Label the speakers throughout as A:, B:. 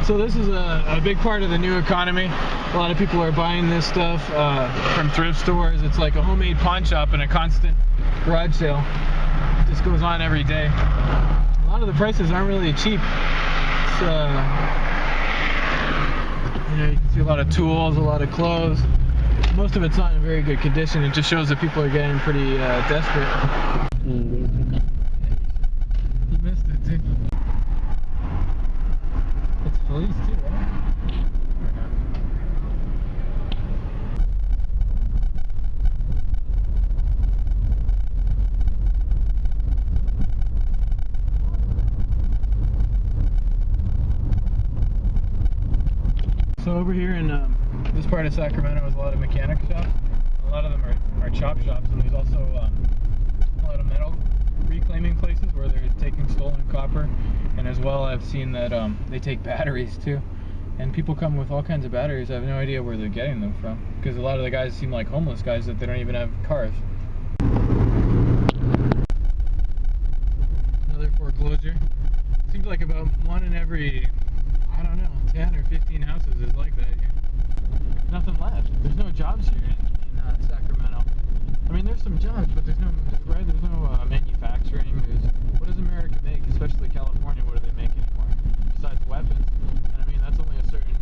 A: So this is a big part of the new economy. A lot of people are buying this stuff from thrift stores. It's like a homemade pawn shop and a constant garage sale. It just goes on every day. A lot of the prices aren't really cheap. It's, you know, you can see a lot of tools, a lot of clothes. Most of it's not in very good condition. It just shows that people are getting pretty desperate. You missed it, too. It's police too, right? So over here in this part of Sacramento is a lot of mechanic shops. A lot of them are chop shops, and there's also a lot of metal reclaiming places where they're taking stolen copper. And as well, I've seen that they take batteries too. And people come with all kinds of batteries. I have no idea where they're getting them from, because a lot of the guys seem like homeless guys that they don't even have cars. Another foreclosure. Seems like about one in every, I don't know, 10 or 15 houses is like that here. Nothing left. There's no jobs here in Sacramento. I mean, there's some jobs, but there's no manufacturing. What does America make, especially California? What do they make anymore besides weapons? And I mean, that's only a certain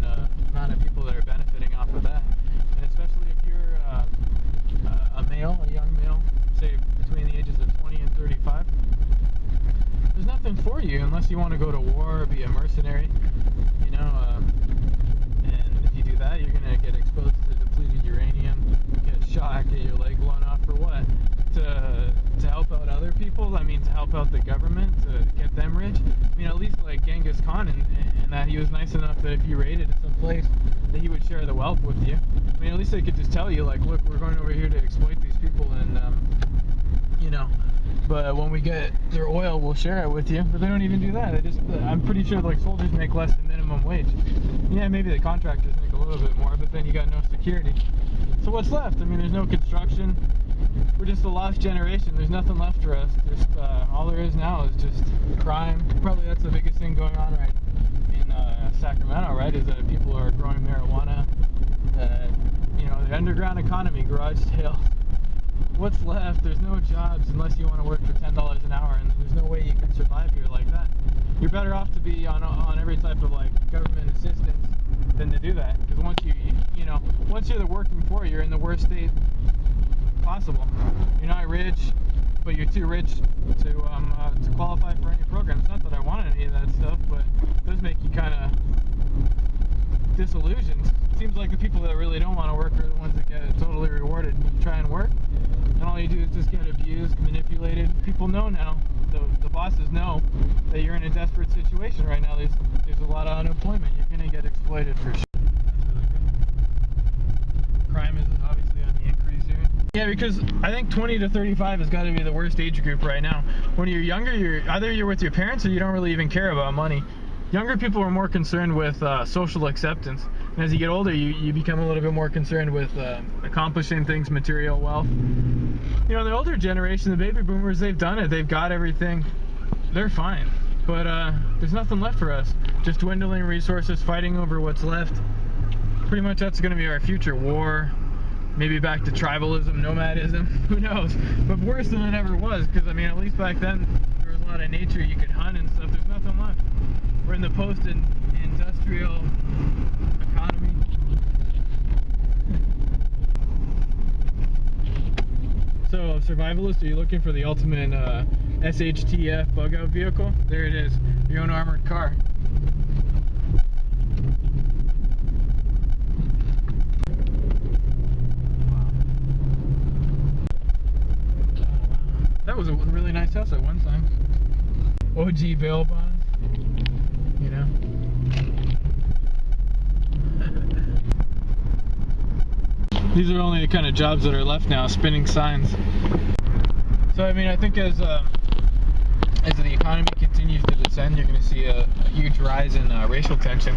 A: amount of people that are benefiting off of that. And especially if you're a young male, say between the ages of 20 and 35, there's nothing for you unless you want to go to war or be a mercenary, you know. And if you do that, you're gonna get exposed to depleted uranium, get shot, get your leg blown off for what? To help out other people? I mean, to help out the government, to get them rich? I mean, at least like Genghis Khan, and that he was nice enough that if you raided some place, that he would share the wealth with you. I mean, at least they could just tell you, like, look, we're going over here to exploit these people, and you know, but when we get their oil, we'll share it with you. But they don't even do that. I'm pretty sure like soldiers make less than minimum wage. Yeah, maybe the contractors make a little bit more, but then you got no security. So what's left? I mean, there's no construction. We're just a lost generation. There's nothing left for us. Just all there is now is just crime. Probably that's the biggest thing going on right in Sacramento, right? Is that people are growing marijuana. You know, the underground economy, garage sales. What's left? There's no jobs unless you want to work for $10 an hour, and there's no way you can survive here like that. You're better off to be on every type of like government assistance than to do that, because once once you're the working poor, you're in the worst state possible. You're not rich, but you're too rich to qualify for any programs. Not that I want any of that stuff, but it does make you kind of disillusioned. It seems like the people that really don't want to work are the ones that get totally rewarded when you try and work, and all you do is just get abused, manipulated. People know now, the bosses know that you're in a desperate situation right now. There's a lot of unemployment. You're going to get exploited for sure. That's really good. Crime is obviously on the increase here. Yeah, because I think 20 to 35 has got to be the worst age group right now. When you're younger, either you're with your parents or you don't really even care about money. Younger people are more concerned with social acceptance, and as you get older, you become a little bit more concerned with accomplishing things, material wealth. You know, the older generation, the baby boomers, they've done it. They've got everything. They're fine. But there's nothing left for us. Just dwindling resources, fighting over what's left. Pretty much that's going to be our future. War, maybe back to tribalism, nomadism, who knows. But worse than it ever was, because I mean, at least back then, there was a lot of nature, you could hunt and stuff. There's nothing left. We're in the post-industrial economy. So, survivalist, are you looking for the ultimate SHTF bug-out vehicle? There it is, your own armored car. Wow. That was a really nice house at one time. OG bail bonds. You know? These are only the kind of jobs that are left now, spinning signs. So I mean, I think as the economy continues to descend, you're going to see a huge rise in racial tension.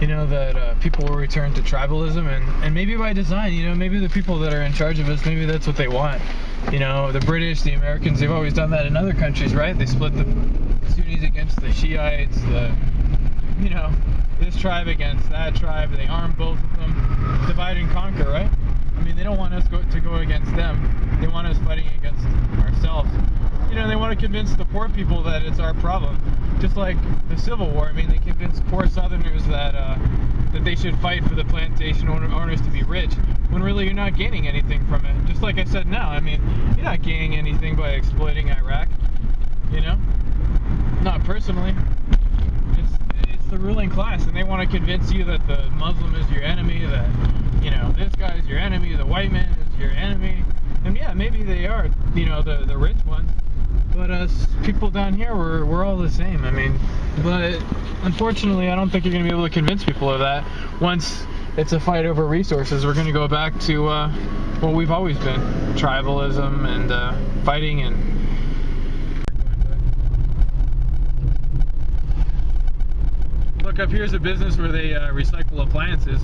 A: You know, that people will return to tribalism, and maybe by design, you know, maybe the people that are in charge of us, maybe that's what they want. You know, the British, the Americans, they've always done that in other countries, right? They split the Sunnis against the Shiites, this tribe against that tribe. They arm both of them, divide and conquer, right? I mean, they don't want us to go against them. They want us fighting against ourselves. You know, they want to convince the poor people that it's our problem. Just like the Civil War. I mean, they convinced poor Southerners that they should fight for the plantation owners to be rich, when really you're not gaining anything from it. Just like I said now, I mean, you're not gaining anything by exploiting Iraq. You know? Not personally. It's the ruling class, and they want to convince you that the Muslim is your enemy, that, you know, this guy is your enemy, the white man is your enemy. And yeah, maybe they are, you know, the rich ones. But us people down here, we're all the same. I mean, but unfortunately, I don't think you're going to be able to convince people of that. Once it's a fight over resources, we're going to go back to what we've always been: tribalism and fighting and. Look, up here's a business where they recycle appliances,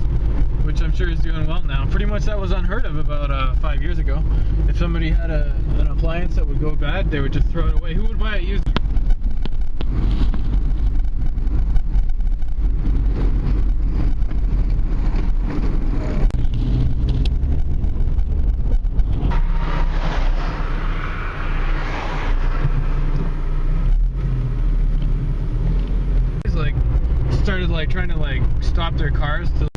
A: which I'm sure is doing well now. Pretty much that was unheard of about 5 years ago. If somebody had an appliance that would go bad, they would just throw it away. Who would buy it used? Started like trying to like stop their cars to